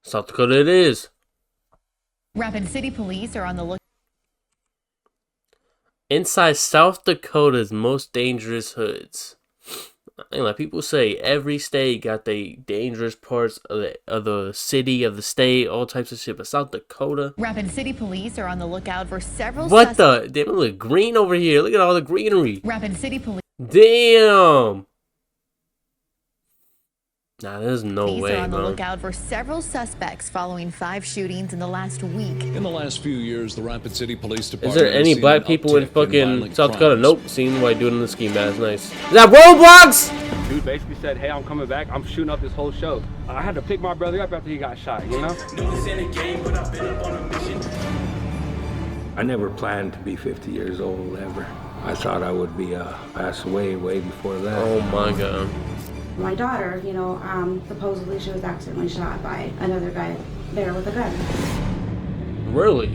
South Dakota it is. Rapid City police are on the look. Inside South Dakota's most dangerous hoods. And like people say, every state got the dangerous parts of the city, of the state, all types of shit. But South Dakota. Rapid City police are on the lookout for several. What the? They look green over here. Look at all the greenery. Rapid City police. Damn. Nah, there's no way, Police are on the bro. lookout for several suspects following 5 shootings in the last week. In the last few years, the Rapid City Police Department. Is there any has seen black an people in uptick fucking violent South Dakota? crimes. Nope. Seen white dude in the ski mask. Nice. Is that Roblox? Dude basically said, hey, I'm coming back. I'm shooting up this whole show. I had to pick my brother up after he got shot, you know? I never planned to be 50 years old ever. I thought I would be passed away way before that. Oh my god. My daughter, supposedly she was accidentally shot by another guy there with a gun. Really?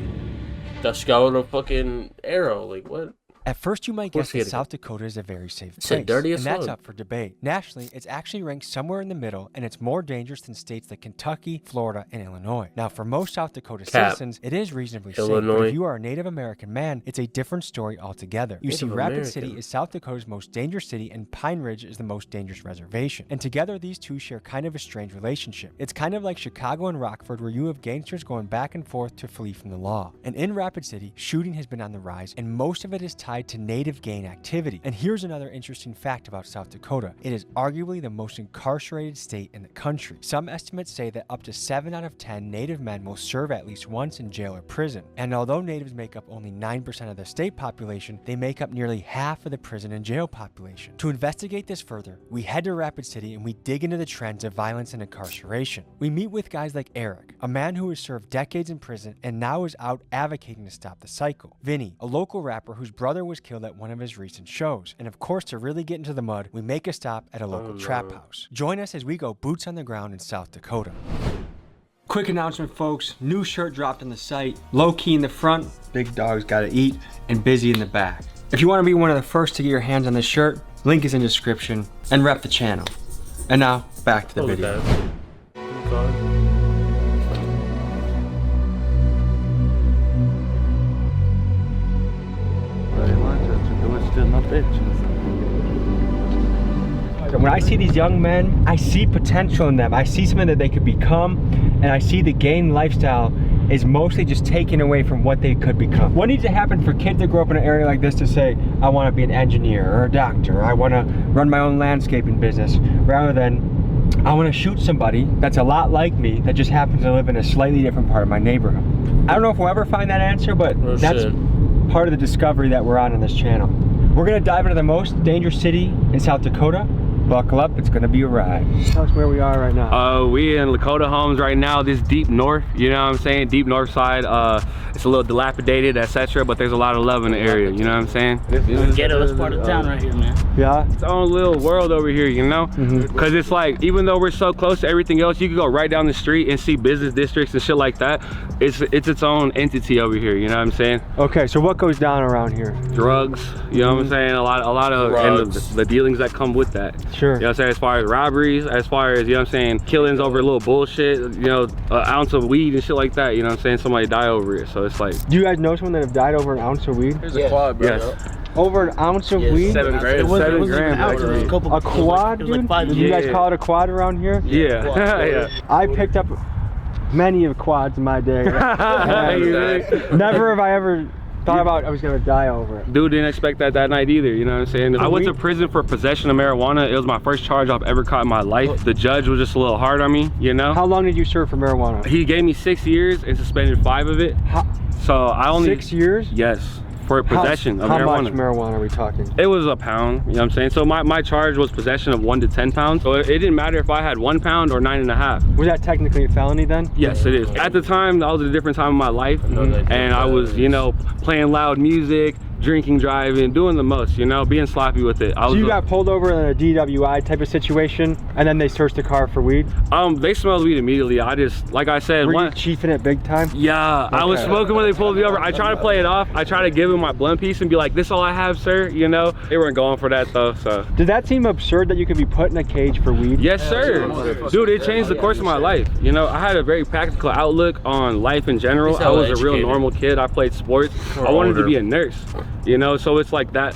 That she got with a fucking arrow. Like what? At first, you might course guess he that had a South Dakota is a very safe Shit, place, dirty as and that's fuck. up for debate. Nationally, it's actually ranked somewhere in the middle, and it's more dangerous than states like Kentucky, Florida, and Illinois. Now, for most South Dakota citizens, it is reasonably safe, but Illinois. if you are a Native American man, it's a different story altogether. You see, Native Rapid American. City is South Dakota's most dangerous city, and Pine Ridge is the most dangerous reservation. And together, these two share kind of a strange relationship. It's kind of like Chicago and Rockford, where you have gangsters going back and forth to flee from the law. And in Rapid City, shooting has been on the rise, and most of it is tied to Native gang activity. And here's another interesting fact about South Dakota. It is arguably the most incarcerated state in the country. Some estimates say that up to 7 out of 10 Native men will serve at least once in jail or prison. And although Natives make up only 9% of the state population, they make up nearly half of the prison and jail population. To investigate this further, we head to Rapid City and we dig into the trends of violence and incarceration. We meet with guys like Eric, a man who has served decades in prison and now is out advocating to stop the cycle. Vinny, a local rapper whose brother was killed at one of his recent shows. And of course, to really get into the mud, we make a stop at a local trap house. Join us as we go boots on the ground in South Dakota. Quick announcement, folks. New shirt dropped on the site. Low key in the front, big dogs gotta eat, and busy in the back. If you want to be one of the first to get your hands on this shirt, link is in description, and rep the channel. And now, back to the video. When I see these young men, I see potential in them. I see something that they could become, and I see the gang lifestyle is mostly just taken away from what they could become. What needs to happen for kids that grow up in an area like this to say, I want to be an engineer or a doctor, or I want to run my own landscaping business, rather than I want to shoot somebody that's a lot like me that just happens to live in a slightly different part of my neighborhood. I don't know if we'll ever find that answer, but that's part of the discovery that we're on this channel. We're going to dive into the most dangerous city in South Dakota. Buckle up, it's gonna be a ride. Tell us where we are right now. We in Lakota Homes right now, this deep north, you know what I'm saying? Deep north side. It's a little dilapidated, etc., but there's a lot of love in the area, you know what I'm saying? Ghetto is part of town right here, man. Yeah? It's own little world over here, you know? Because it's like, even though we're so close to everything else, you can go right down the street and see business districts and shit like that. It's its own entity over here, you know what I'm saying? Okay, so what goes down around here? Drugs, you know what I'm saying? A lot of and the dealings that come with that. Sure. You know what I'm saying? As far as robberies, as far as, you know what I'm saying, killings over a little bullshit, you know, an ounce of weed and shit like that, you know what I'm saying? Somebody die over it, so it's like. Do you guys know someone that have died over an ounce of weed? There's a quad, bro. Yes. Over an ounce of weed? 7 grams. It wasn't even an 7 ounce, it was grams. a couple. A quad, it was like dude? 5 Do you guys Yeah. call it a quad around here? Yeah. Yeah. I picked up many of quads in my day. Never have I ever thought about I was gonna die over it. Dude didn't expect that night either, you know what I'm saying? I went to prison for possession of marijuana. It was my first charge I've ever caught in my life. The judge was just a little hard on me, you know? How long did you serve for marijuana? He gave me 6 years and suspended 5 of it. So I only 6 years? Yes, for possession of How marijuana. much marijuana are we talking? It was a pound, you know what I'm saying? So my charge was possession of 1 to 10 pounds. So it didn't matter if I had 1 pound or 9.5. Was that technically a felony then? Yes, it is. At the time, that was a different time in my life. And I was, you know, playing loud music, drinking, driving, doing the most, you know, being sloppy with it. So you got pulled over in a DWI type of situation, and then they searched the car for weed? They smelled weed immediately. I just, like I said, were you chiefing it big time? Yeah, okay. I was smoking when they pulled me over. I try to play it off. I try to give them my blunt piece and be like, this all I have, sir, you know? They weren't going for that though, so. Did that seem absurd that you could be put in a cage for weed? Yes, sir. Dude, it changed the course of my life. You know, I had a very practical outlook on life in general. I was a real normal kid. I played sports. I wanted to be a nurse, you know, so it's like that.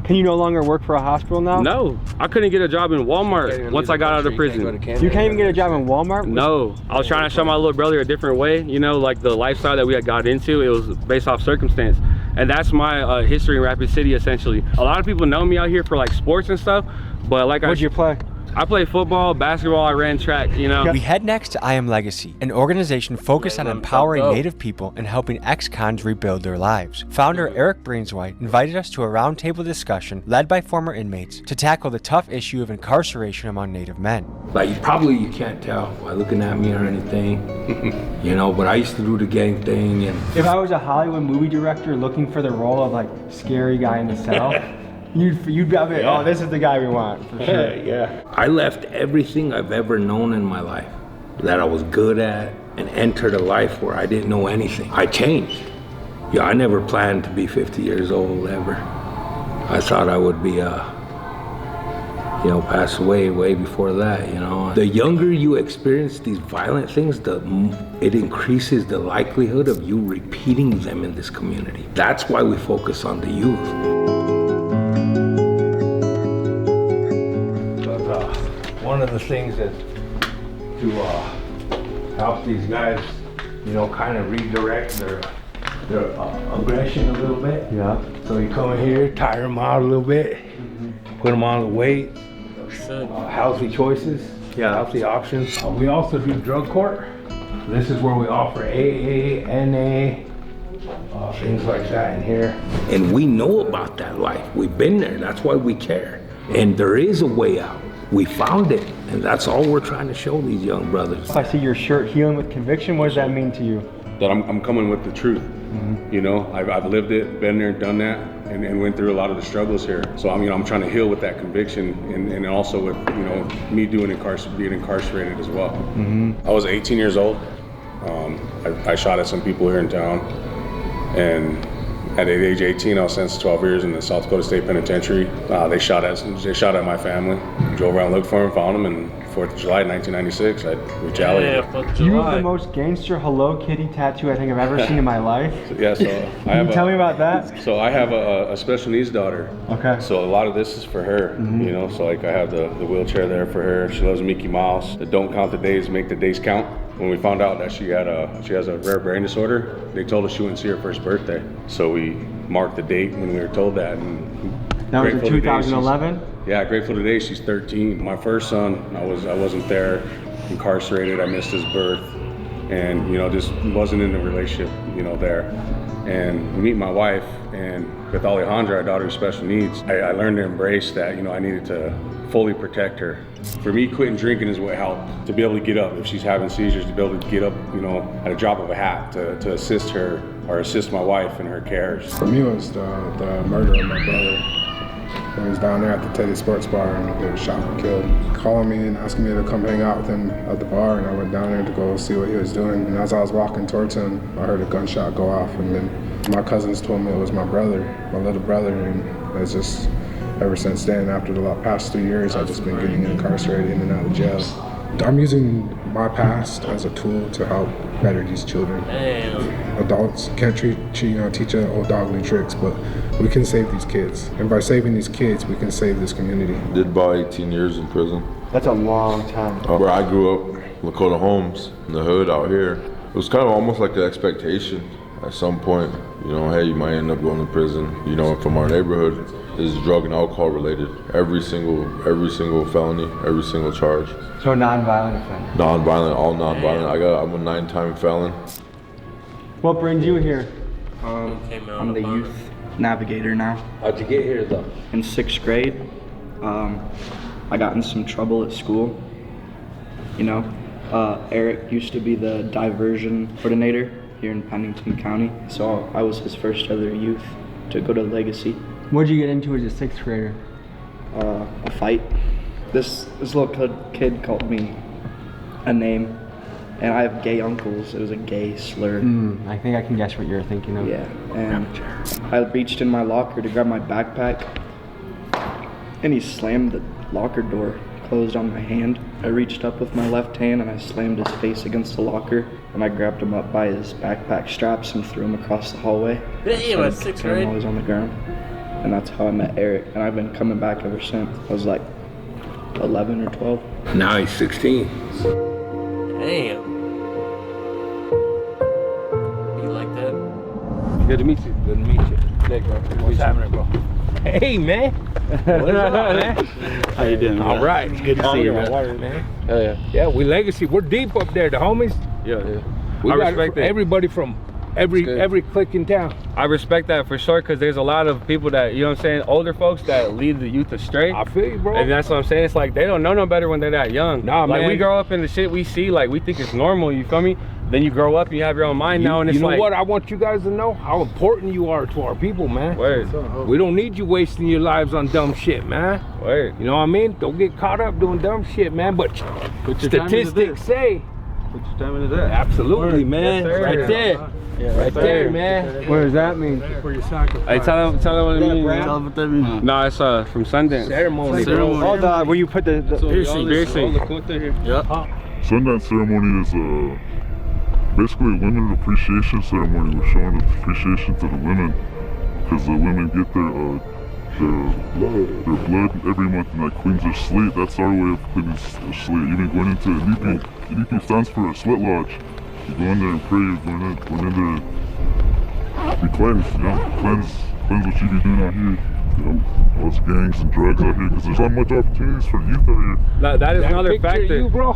Can you no longer work for a hospital now? No, I couldn't get a job in Walmart once I got out of prison. You can't even get a job in Walmart? No, I was trying to show my little brother a different way, you know, like the lifestyle that we had got into, it was based off circumstance. And that's my history in Rapid City, essentially. A lot of people know me out here for like sports and stuff, but like What'd you play? I played football, basketball, I ran track, you know. We head next to I Am Legacy, an organization focused on empowering Native people and helping ex-cons rebuild their lives. Founder Eric Brainswhite invited us to a roundtable discussion led by former inmates to tackle the tough issue of incarceration among Native men. Like, you can't tell by looking at me or anything, you know, but I used to do the gang thing. And if I was a Hollywood movie director looking for the role of like scary guy in the cell, You'd be like, oh, this is the guy we want, for sure. Yeah. I left everything I've ever known in my life that I was good at and entered a life where I didn't know anything. I changed. Yeah, I never planned to be 50 years old ever. I thought I would be, pass away way before that, you know. The younger you experience these violent things, it increases the likelihood of you repeating them in this community. That's why we focus on the youth. One of the things that to help these guys, you know, kind of redirect their aggression a little bit. Yeah. So you come in here, tire them out a little bit, put them on the weight, healthy choices, healthy options. We also do drug court. This is where we offer AA, NA, things like that in here. And we know about that life. We've been there. That's why we care. And there is a way out. We found it, and that's all we're trying to show these young brothers. I see your shirt, Healing with Conviction. What does that mean to you? That I'm coming with the truth. You know, I've lived it, been there, done that, and went through a lot of the struggles here. So I'm trying to heal with that conviction, and also with, you know, me being incarcerated as well. I was 18 years old. I shot at some people here in town, and at age 18, I was sentenced to 12 years in the South Dakota State Penitentiary. They shot at my family. Drove around, looked for them, found them, and 4th of July, 1996, I retaliated. You have the most gangster Hello Kitty tattoo I think I've ever seen in my life. Yeah, so I have. Tell me about that. So I have a special needs daughter. Okay. So a lot of this is for her. You know, so like I have the wheelchair there for her. She loves Mickey Mouse. Don't count the days, make the days count. When we found out that she has a rare brain disorder, they told us she wouldn't see her first birthday. So we marked the date when we were told that. And that was in 2011? Yeah, grateful today she's 13. My first son, I wasn't there, incarcerated. I missed his birth, and you know, just wasn't in the relationship, you know, there. And we meet my wife, and with Alejandra, our daughter with special needs, I learned to embrace that, you know, I needed to fully protect her. For me, quitting drinking is what helped, to be able to get up if she's having seizures, to be able to get up, you know, at a drop of a hat, to assist her or assist my wife in her cares. For me, it was the murder of my brother. He was down there at the Teddy Sports Bar and he was shot and killed. Calling me and asking me to come hang out with him at the bar, and I went down there to go see what he was doing. And as I was walking towards him, I heard a gunshot go off, and then my cousins told me it was my brother, my little brother, and it's just, ever since then, after the past 3 years, I've just been getting incarcerated in and out of jail. I'm using my past as a tool to help better these children. Adults can't teach old dog new tricks, but we can save these kids. And by saving these kids, we can save this community. Did about 18 years in prison. That's a long time. Where I grew up, Lakota Homes, in the hood out here. It was kind of almost like an expectation at some point. You know, hey, you might end up going to prison. You know, from our neighborhood is drug and alcohol related. Every single felony, every single charge. So non-violent offender? Non-violent, all non-violent. I'm a 9-time felon. What brings you here? I'm the youth navigator now. How'd you get here though? In 6th grade, I got in some trouble at school. You know, Eric used to be the diversion coordinator here in Pennington County, so I was his first ever youth to go to Legacy. What'd you get into as a 6th grader? A fight. This little kid called me a name, and I have gay uncles. It was a gay slur. I think I can guess what you're thinking of. Yeah, and I reached in my locker to grab my backpack, and he slammed the locker door closed on my hand. I reached up with my left hand and I slammed his face against the locker, and I grabbed him up by his backpack straps and threw him across the hallway. Damn, at 6th grade? While he was on the ground. And that's how I met Eric, and I've been coming back ever since. I was like 11 or 12. Now he's 16. Damn. You like that? Good to meet you. Good to meet you. Hey, bro. What's happening, bro? Hey, man. What's up, man? How you doing? All right. It's good to see you, man. Hell yeah. Yeah, we Legacy. We're deep up there, the homies. Yeah. We I got respect that. everybody from every clique in town. I respect that for sure, because there's a lot of people that, you know what I'm saying, older folks that lead the youth astray. I feel you, bro. And that's what I'm saying. It's like they don't know no better when they're that young. Nah, like, man. we grow up in the shit we see, like, we think it's normal, you feel me? Then you grow up and you have your own mind now, and it's you know like, what? I want you guys to know how important you are to our people, man. Word. We don't need you wasting your lives on dumb shit, man. Word. You know what I mean? Don't get caught up doing dumb shit, man. But statistics say, Put your time into that. absolutely, man. Yes, sir. Right there. Yeah, Right there, man. What does that mean? For your sacrifice. Hey, tell them what it means. Tell them what that means. No, it's from Sundance. Ceremony, bro. Oh, where you put the Piercing. Yep. Sundance ceremony is basically a women appreciation ceremony. We're showing appreciation to the women because the women get their blood every month in like Queens of Slate. That's our way of cleaning slate. Even going into Ilipi. Ilipi stands for a sweat lodge. You go in there and pray. You're going in there to be cleansed, you know, cleanse what you be doing out here. You know, all those gangs and drugs out here, because there's not much opportunities for youth out here. That is another picture factor. of you, bro. Oh,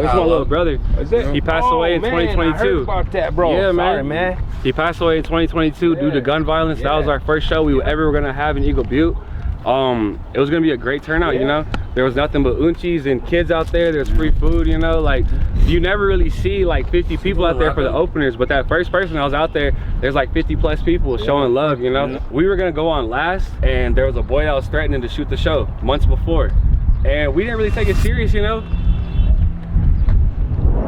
this is my little brother. Is it? He passed away in man, 2022. I heard about that, bro. Yeah, Sorry, man. man. He passed away in 2022 due to gun violence. That was our first show we ever were gonna have in Eagle Butte. It was gonna be a great turnout, you know. There was nothing but unchis and kids out there. There's free food, you know. Like, you never really see like 50 people out there for the openers, but that first person I was out there, there's like 50 plus people showing love, you know. We were gonna go on last, and there was a boy that was threatening to shoot the show months before, and we didn't really take it serious, you know.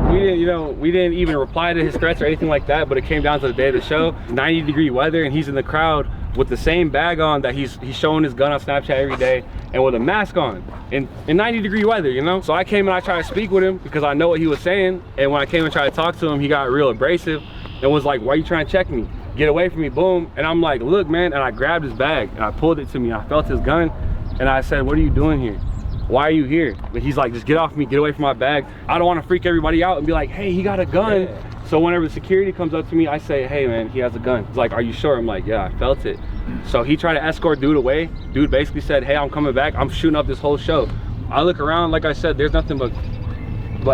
We didn't even reply to his threats or anything like that, but it came down to the day of the show, 90-degree weather, and he's in the crowd with the same bag on that he's showing his gun on Snapchat every day, and with a mask on in 90-degree weather, you know. So I came and I tried to speak with him because I know what he was saying, and when I came and tried to talk to him, he got real abrasive and was like, "Why are you trying to check me? Get away from me," boom. And I'm like, "Look, man," and I grabbed his bag and I pulled it to me. I felt his gun and I said, "What are you doing here? Why are you here?" But he's like, "Just get off me, get away from my bag." I don't want to freak everybody out and be like, "Hey, he got a gun." So whenever the security comes up to me, I say, "Hey man, he has a gun." He's like, "Are you sure?" I'm like, "Yeah, I felt it." So he tried to escort dude away. Dude basically said, "Hey, I'm coming back. I'm shooting up this whole show." I look around, like I said, there's nothing but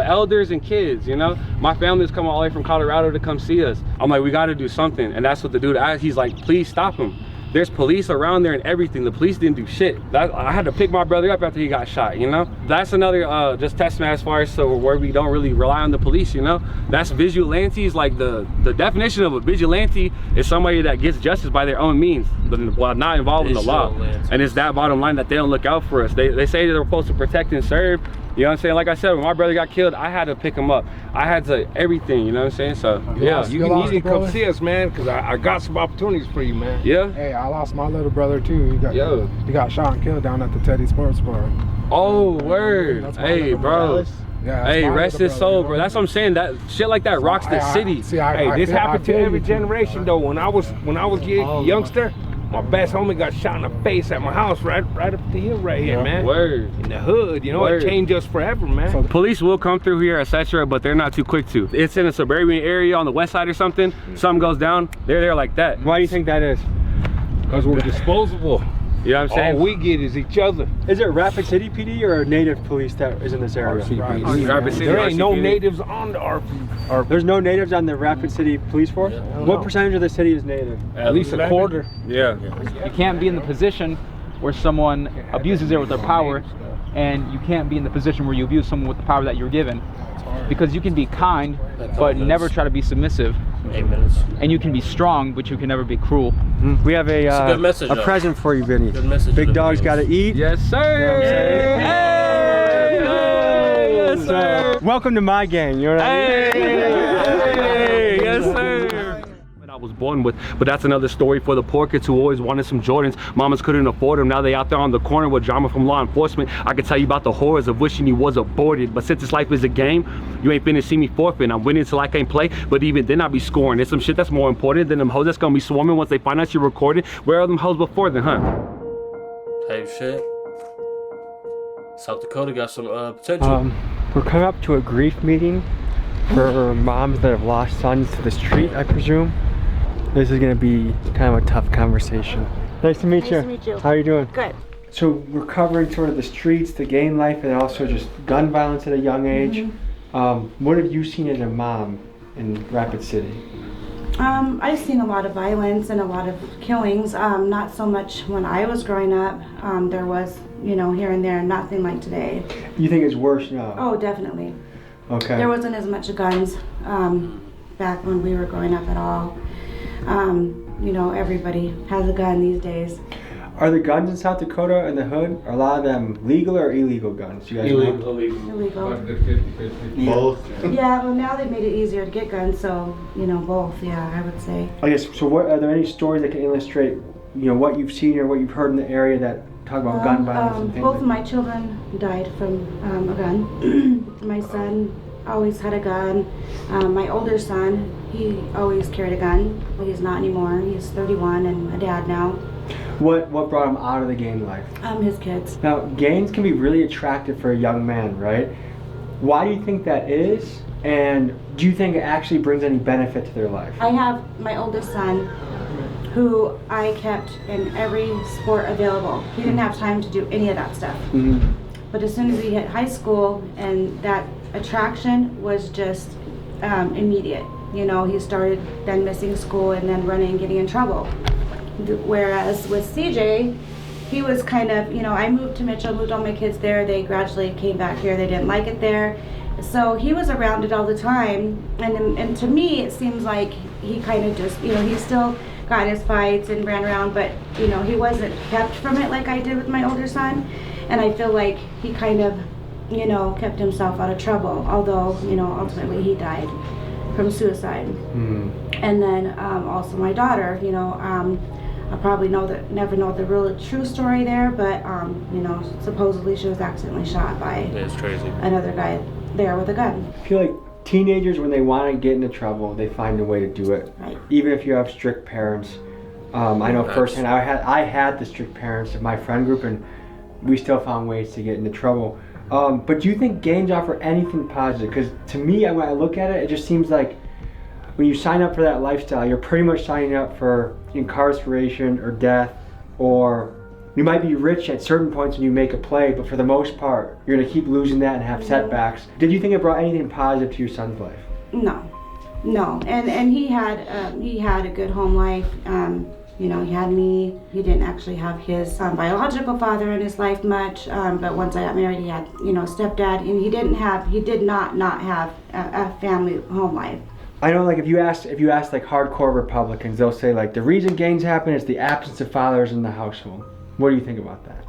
elders and kids, you know. My family's come all the way from Colorado to come see us. I'm like, we got to do something. And that's what the dude asked. He's like, "Please stop him. There's police around there and everything." The police didn't do shit. I had to pick my brother up after he got shot, you know. That's another just testament as far as to where we don't really rely on the police, you know. That's vigilantes. Like the definition of a vigilante is somebody that gets justice by their own means, but while not involved in the law. And it's that bottom line that they don't look out for us. They say they're supposed to protect and serve. You know what I'm saying? Like I said, when my brother got killed, I had to pick him up. I had to everything, you know what I'm saying? So yeah, you need to come see us, man, because I got some opportunities for you, man. Yeah. Hey, I lost my little brother too. He got shot and killed down at the Teddy Sports Bar. Oh, word. Hey, bro. Yeah, hey, rest his soul, bro. That's what I'm saying. That shit like that rocks the city. Hey, this happened to every generation though. When I was a youngster, my best homie got shot in the face at my house right up the hill right here, man. Word. In the hood, you know, it changed us forever, man. So police will come through here, etc., but they're not too quick to. It's in a suburban area on the west side or something. Something goes down, they're there like that. Why do you think that is? Because we're disposable. You know what I'm saying? All we get is each other. Is it Rapid City PD or native police that is in this area? Rapid City, there ain't no RCPD. natives on the RP. There's no natives on the Rapid City police force? What percentage of the city is native? At least a quarter. Yeah. You can't be in the position where someone abuses it with their power, and you can't be in the position where you abuse someone with the power that you're given. Because you can be kind, but never try to be submissive. 8 minutes. And you can be strong, but you can never be cruel. We have a good message, though. present for you, Vinny. Good message. Big dog's got to eat. Yes, sir. Hey, yes, sir. Welcome to my gang. You know what I mean? Hey, yes, sir. I was born with, but that's another story for the poor kids who always wanted some Jordans. Mamas couldn't afford them. Now they out there on the corner with drama from law enforcement. I could tell you about the horrors of wishing you was aborted. But since this life is a game, you ain't finna see me forfeit. I'm winning till I can't play, but even then I be scoring. There's some shit that's more important than them hoes that's gonna be swarming once they find out you're recorded. Where are them hoes before then, huh? Type shit. South Dakota got some potential. We're coming up to a grief meeting for moms that have lost sons to the street, I presume. This is gonna be kind of a tough conversation. Nice to meet you. Nice to meet you. How are you doing? Good. So we're covering sort of the streets, the gang life, and also just gun violence at a young age. What have you seen as a mom in Rapid City? I've seen a lot of violence and a lot of killings. Not so much when I was growing up. There was, here and there, nothing like today. You think it's worse now? Oh, definitely. Okay. There wasn't as much guns back when we were growing up at all. Everybody has a gun these days. Are the guns in South Dakota in the hood, are a lot of them legal or illegal guns? You guys know? Illegal. Both. Yeah, well now they've made it easier to get guns, so, both, yeah, I would say. I guess, so what, are there any stories that can illustrate, what you've seen or what you've heard in the area that talk about gun violence and things? Both of my children died from a gun. My son always had a gun. My older son, he always carried a gun. He's not anymore. He's 31 and a dad now. What brought him out of the gang life? His kids. Now, gangs can be really attractive for a young man, right? Why do you think that is? And do you think it actually brings any benefit to their life? I have my oldest son who I kept in every sport available. He didn't have time to do any of that stuff. But as soon as he hit high school, and that attraction was just immediate. He started then missing school and then running and getting in trouble. Whereas with CJ, he was kind of, I moved to Mitchell, moved all my kids there. They gradually came back here. They didn't like it there. So he was around it all the time. And to me, it seems like he kind of just, he still got in his fights and ran around, but, he wasn't kept from it like I did with my older son. And I feel like he kind of, kept himself out of trouble, although, ultimately he died from suicide. And then also my daughter, I probably never know the real true story there, but supposedly she was accidentally shot by it's crazy. Another guy there with a gun. I feel like teenagers, when they want to get into trouble, they find a way to do it. Right. Even if you have strict parents. I know firsthand, I had the strict parents of my friend group, and we still found ways to get into trouble. But do you think gangs offer anything positive? Because to me, when I look at it, it just seems like when you sign up for that lifestyle, you're pretty much signing up for incarceration or death, or you might be rich at certain points when you make a play, but for the most part, you're gonna keep losing that and have setbacks. Did you think it brought anything positive to your son's life? No, and he had a good home life. He had me. He didn't actually have his biological father in his life much, but once I got married, he had a stepdad, and he did not have a family home life. I know, like, if you ask like hardcore Republicans, they'll say like the reason gangs happen is the absence of fathers in the household. What do you think about that?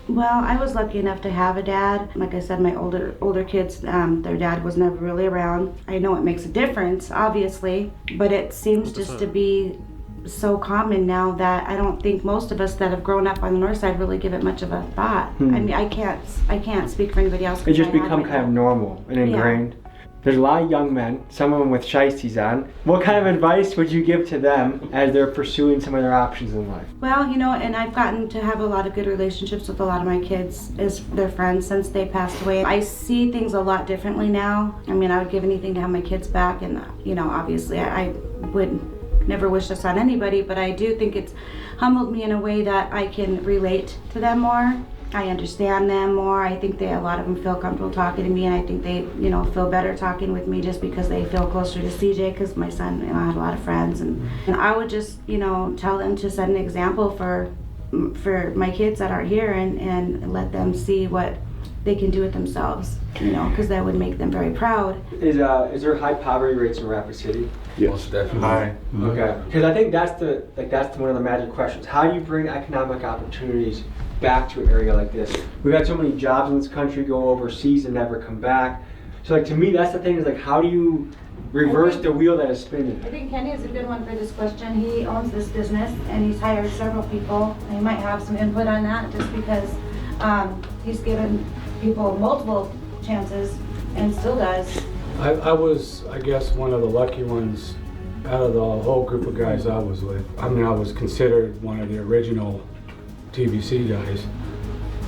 Well, I was lucky enough to have a dad. Like I said, my older kids, their dad was never really around. I know it makes a difference, obviously, but it seems just to be so common now that I don't think most of us that have grown up on the north side really give it much of a thought. I mean, I can't speak for anybody else. It just become kind of normal and ingrained. Yeah. There's a lot of young men, some of them with shiesties on. What kind of advice would you give to them as they're pursuing some of their options in life? Well, and I've gotten to have a lot of good relationships with a lot of my kids as their friends since they passed away. I see things a lot differently now. I mean, I would give anything to have my kids back, and obviously I would never wish this on anybody, but I do think it's humbled me in a way that I can relate to them more. I understand them more. I think a lot of them feel comfortable talking to me, and I think they, feel better talking with me just because they feel closer to CJ, because my son, I had a lot of friends, and I would just, tell them to set an example for my kids that are here, and let them see what they can do it themselves, you know, because that would make them very proud. Is there high poverty rates in Rapid City? Yes, definitely. High. Okay, because I think that's one of the magic questions. How do you bring economic opportunities back to an area like this? We've had so many jobs in this country go overseas and never come back. So like to me, that's the thing, is like, how do you reverse the wheel that is spinning? I think Kenny is a good one for this question. He owns this business and he's hired several people. And he might have some input on that just because he's given people multiple chances and still does. I was, I guess, one of the lucky ones out of the whole group of guys I was with. I mean, I was considered one of the original TBC guys.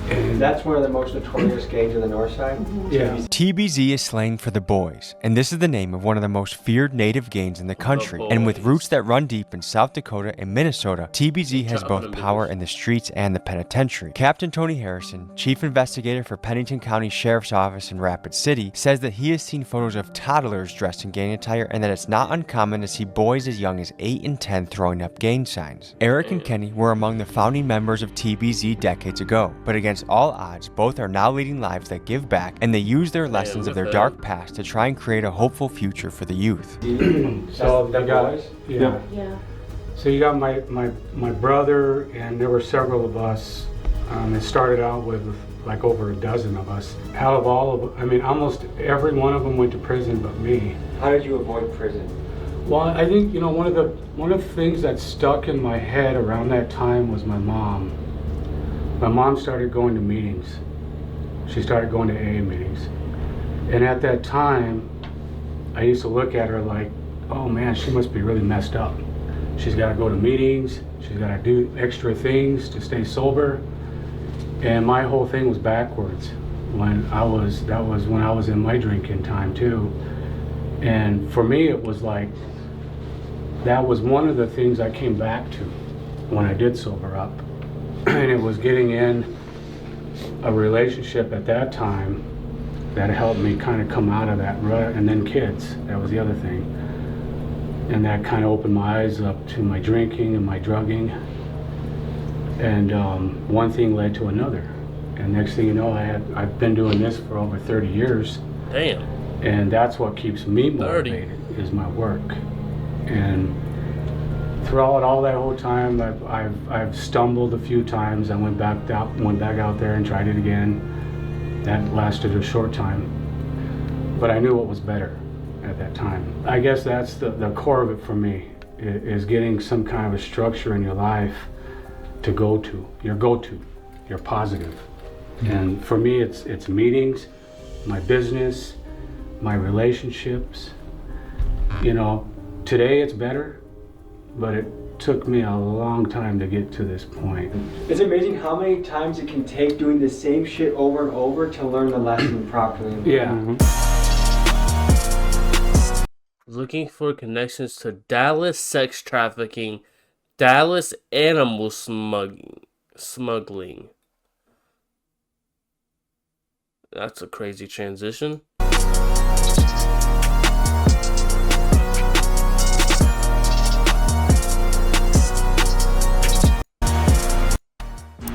And that's one of the most notorious gangs in the north side? Yeah. TBZ is slang for the boys, and this is the name of one of the most feared native gangs in the country. And with roots that run deep in South Dakota and Minnesota, TBZ has both power in the streets and the penitentiary. Captain Tony Harrison, chief investigator for Pennington County Sheriff's Office in Rapid City, says that he has seen photos of toddlers dressed in gang attire and that it's not uncommon to see boys as young as 8 and 10 throwing up gang signs. Eric and Kenny were among the founding members of TBZ decades ago, but against all odds, both are now leading lives that give back, and they use their lessons of their dark past to try and create a hopeful future for the youth. So you got, yeah. So you got my brother, and there were several of us. It started out with like over a dozen of us. Out of all of, I mean, almost every one of them went to prison but me. How did you avoid prison? Well, I think, you know, one of the things that stuck in my head around that time was my mom. My mom started going to meetings. She started going to AA meetings. And at that time, I used to look at her like, oh man, she must be really messed up. She's got to go to meetings. She's got to do extra things to stay sober. And my whole thing was backwards. That was when I was in my drinking time too. And for me, it was like, that was one of the things I came back to when I did sober up. And it was getting in a relationship at that time that helped me kind of come out of that rut. And then kids, that was the other thing. And that kind of opened my eyes up to my drinking and my drugging. And one thing led to another. And next thing you know, I've been doing this for over 30 years. Damn. And that's what keeps me motivated, is my work. And throughout all that whole time, I've stumbled a few times. I went back out there and tried it again. That lasted a short time, but I knew what was better at that time. I guess that's the core of it for me, is getting some kind of a structure in your life to go to, your positive. And for me, it's meetings, my business, my relationships. You know, today it's better, but it took me a long time to get to this point. It's amazing how many times it can take doing the same shit over and over to learn the lesson properly. Yeah. Looking for connections to Dallas sex trafficking, Dallas animal smuggling. That's a crazy transition.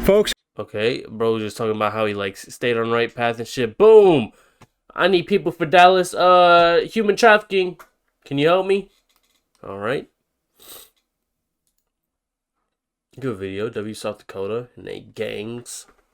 Folks. Okay, bro was just talking about how he like stayed on the right path and shit. Boom! I need people for Dallas human trafficking. Can you help me? Alright. Good video. W South Dakota and they gangs.